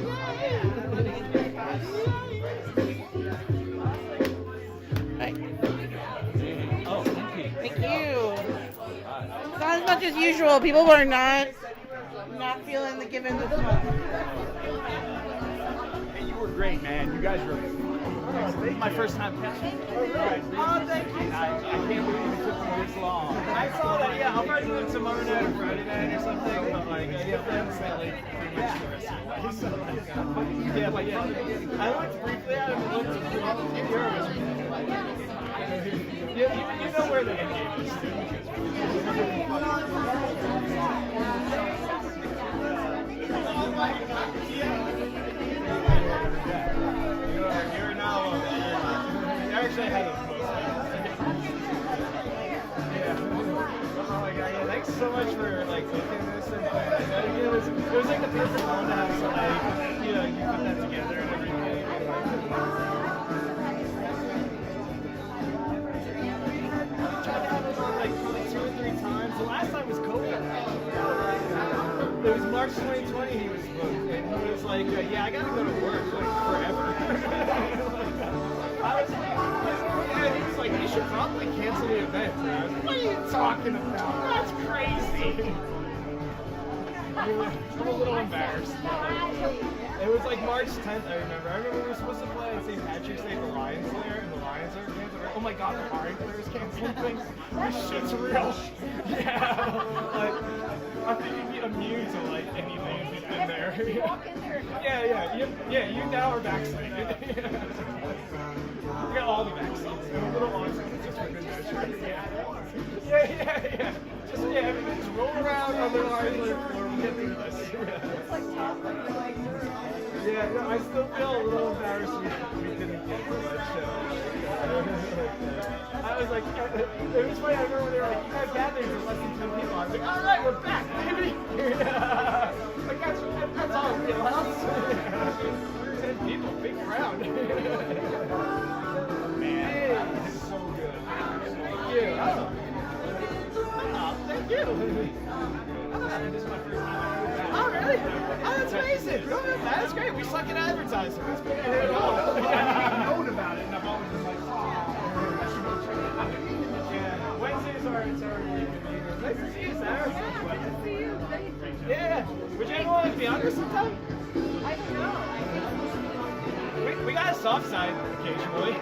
yay. Oh, thank you. Thank you. It's not as much as usual. People were not feeling the given this month. Hey, you were great, man. You guys were. This is my first time catching. Oh, thank you. I can't believe it took me this long. I saw that, yeah. I'll probably do it tomorrow night or Friday night or something. But like, yeah, definitely pretty much the rest of the way. So, yeah, but yeah. I looked briefly at him and looked at you know where the end game is too. You're now. You actually had a post. Yeah. Oh my God! Yeah. Thanks so much for like making this and it was like the perfect one to have so like you know you put that together and everything. Tried to have it on like 2 or 3 times. The last time was COVID. It was March 2020 he was booked, and he was like, yeah, I gotta go to work like forever. He was like, you should probably cancel the event. And I was like, what are you talking about? That's crazy. I'm a little embarrassed. It was like March 10th, I remember we were supposed to play at St. Patrick's Day at the Lions there, and the Lions are canceled. Oh my god, the Lions players canceling things. This shit's real. Yeah. I think you'd be immune to like anything if you've been there. Yeah, you now are vaccinated. You got all the vaccines. And a little on just for good measure. Yeah. Just roll around on the lines or we get through this. Yeah, no, I still feel a little embarrassed we didn't get to that show. I was like, it was funny, I remember when they were like, you guys gathered for less than 10 people. I was like, alright, we're back, baby! Like, that's all real house. 10 people, big crowd. Man, this is so good. Thank you. Thank you. This is my first time. Oh, really? Oh, that's amazing. That's great. We suck at advertising. That's great. I've known about it, and I've always been like, oh, I should go check it out. Yeah. Wednesdays are really convenient. Nice to see you, Sarah. Nice to see you. Thank you. Yeah. Would you ever want to be on here sometime? I don't know. We got a soft side occasionally.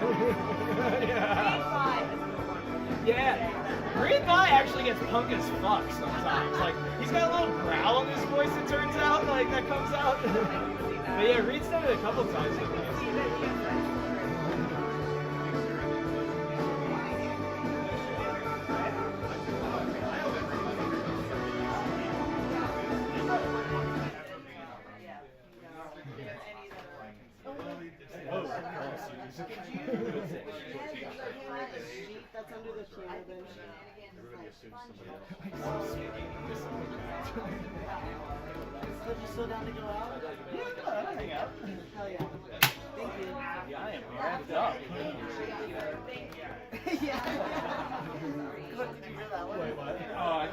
Yeah. Green Guy actually gets punk as fuck sometimes. Like, he's got a little growl in his voice, it turns out, like, that comes out. But yeah, Reed's done it a couple times with me. That's under the piano bench. Everybody assumes somebody else. So you still down to go out? Yeah, I'll hang out. Hell yeah. Thank you. Yeah, I am wrapped up. Yeah. What, did you hear that one? Wait, what?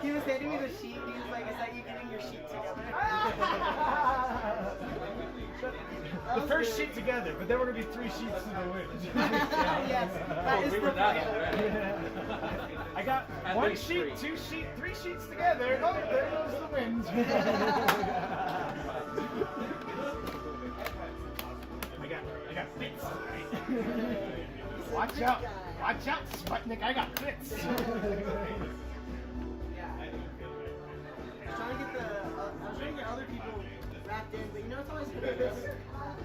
He was handing me the sheet. He was like, is that you getting your sheet together? The first sheet together, but then we're going to be 3 sheets to the wind. Yes, that is the plan. I got At 1 least sheet, 3. 2 sheet, 3 sheets together. Oh, there goes the wind. I got fits. Watch out, Sputnik, I got fits. I was trying to get other people wrapped in, but you know it's always good at this.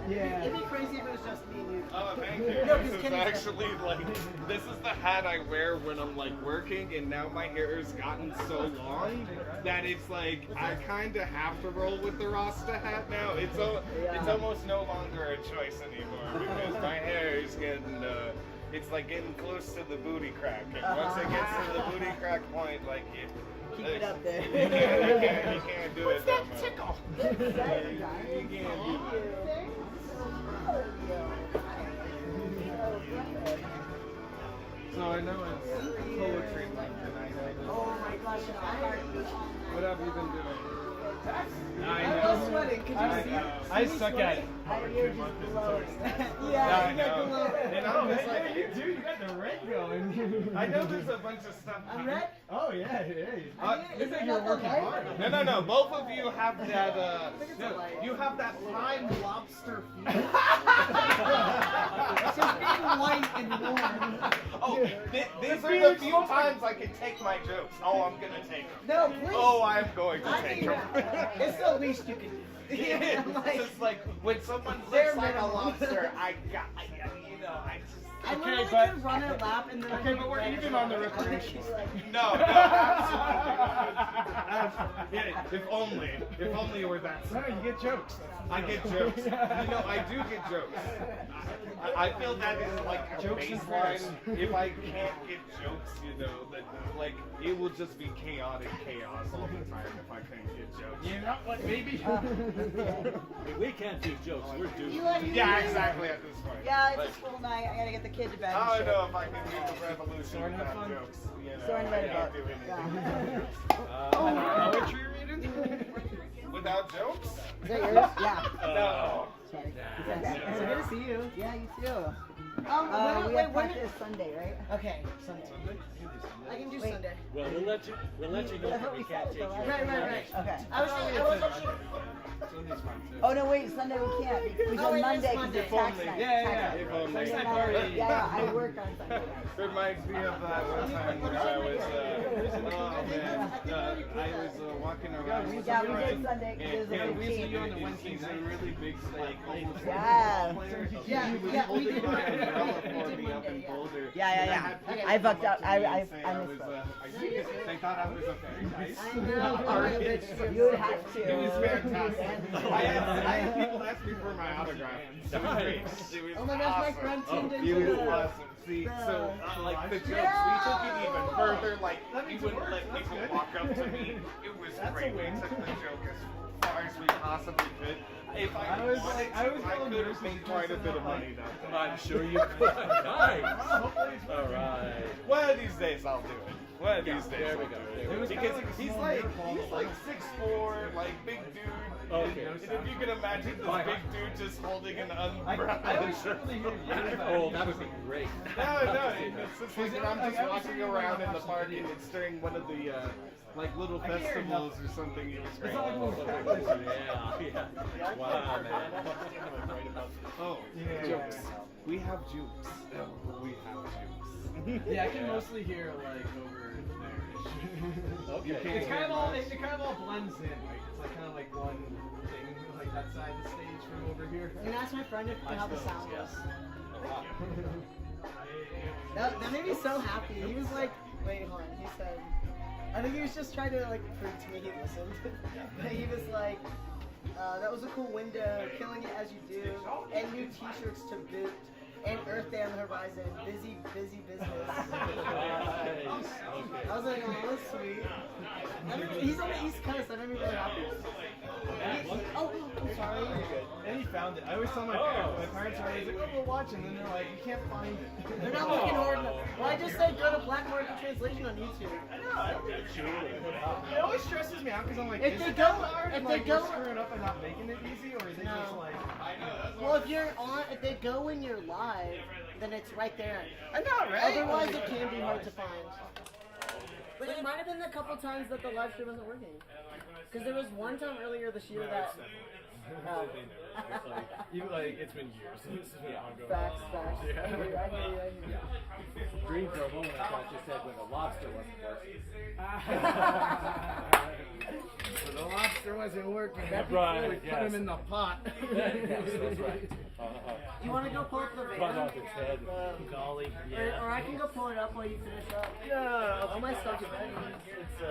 Yeah. It'd be crazy if it was just me and you. Oh, thank you. No, This is Kenny's actually like, this is the hat I wear when I'm like working, and now my hair has gotten so long that it's like I kind of have to roll with the Rasta hat now. It's almost no longer a choice anymore because my hair is getting it's like getting close to the booty crack, and once it gets to the booty crack point, like Keep it up there. you can't do it. That tickle. You can't do it. So I know it's poetry month, and I know. Oh my gosh, What have you been doing? I was sweating. Could you see? I suck at it. You're just glowing. Yeah, I you got know. glow. And I'm just Yeah, like, you do. You got the red going. I know there's a bunch of stuff. I'm red? Oh yeah, yeah. Is it not the light? No. Both of you have that. You have that prime lobster feel. It's just being white and warm. Oh, these are the few times I can take my jokes. Oh, I'm gonna take them. No, please. Oh, I'm going to I take mean, them. it's the least you can do. It's just like when someone looks like a lobster, I just. I Okay, literally but- could run a lap and then Okay, but we're even on the reparations. No, absolutely. Yeah, if only it were that. No, you get jokes. I get jokes. You know, I do get jokes. I feel that is like a Jokes and baseline. prayers. If I can't get jokes, you know, that like it will just be chaotic chaos all the time if I can't get jokes. You know what, baby? We can't do jokes. We're doomed. Yeah, exactly at this point. Yeah, it's Like, a school night. I gotta get the kid to bed. I don't know if I can do the revolution Someone have without fun? jokes. You know, Someone read I can't about- do anything. Poetry reading? Without jokes? Is that yours? Yeah. No. Sorry. It's good to see you. Yeah, you too. We have practice Sunday, right? Okay, Sunday. I can do Sunday. Well, we'll let you know if we can't take you. Right. Okay. I was Sunday's fine too. Oh no, wait, Sunday we can't. We go Monday because it's tax night. Yeah. Sunday night. Yeah, I work on Sunday. Reminds me of that one time when I was, I was walking around with Yeah, some we did friends, Sunday because there's a and team. he's a really big, like, almost Yeah. he was holding my umbrella for me up in Boulder. Yeah. I fucked up. I missed They thought I was a very nice artist. You would have to. It was fantastic. I had people ask me for my autograph. It was great. It was Oh my gosh, my awesome. friend tuned It into was the... awesome. See, so like the jokes, we took it even further. Like we wouldn't let people walk up to me. It was great. We took the joke as far as we possibly could. If I was wanted to, I could have made quite a bit of money that day. I'm sure you could. Nice. All right. One of these days I'll do it. One of these days. There we I'll go. do There we it. go. Because he's like 6'4", like big dude. Okay. And if you can imagine this big dude just holding an umbrella. Oh, that would be great. No, it's just like I'm just walking around in the park and it's during one of the like little festivals or something. It was great. Yeah. Wow, man. Oh, jokes. We have jokes. We have jokes. Yeah, I can mostly hear like over there. Okay. It kind of all blends in. Like it's like kind of like one thing, like that side of the stage from over here. I'm gonna ask my friend how the sound was. That made me so happy. He was like, wait, hold on. He said, I think he was just trying to like prove to me he listened. But he was like, that was a cool window, killing it as you do, and new t-shirts to boot. And Earth Day on the horizon. Busy business. Nice. I was like, oh, that's sweet. He's on the East Coast. That made me really happy. Oh, I'm sorry. And he found it. I always tell my parents. My parents are always like, oh, we'll watch it. And then they're like, you can't find it. They're not looking hard enough. Well, I just said go to Black Market Translation on YouTube. It always stresses me out because I'm like, If is they it go- that hard? if Like, they go- we're screwing up and not making it easy, or is it just like? Well, if they go when you're live, then it's right there. I know, right? Otherwise, it can be hard to find. But it might have been a couple times that the live stream wasn't working. Because there was one time earlier this year that. Even like it's been years. So this has been ongoing. Facts. Yeah. I hear you. Dream for a moment, I thought you said when the lobster wasn't working. So the lobster wasn't working. Right, We put yes. him in the pot. Yes, that's right. You want to go pull up the Cut van? off its head. Golly. Or I can go pull it up while you finish up. Yeah. All my stuff is ready. It's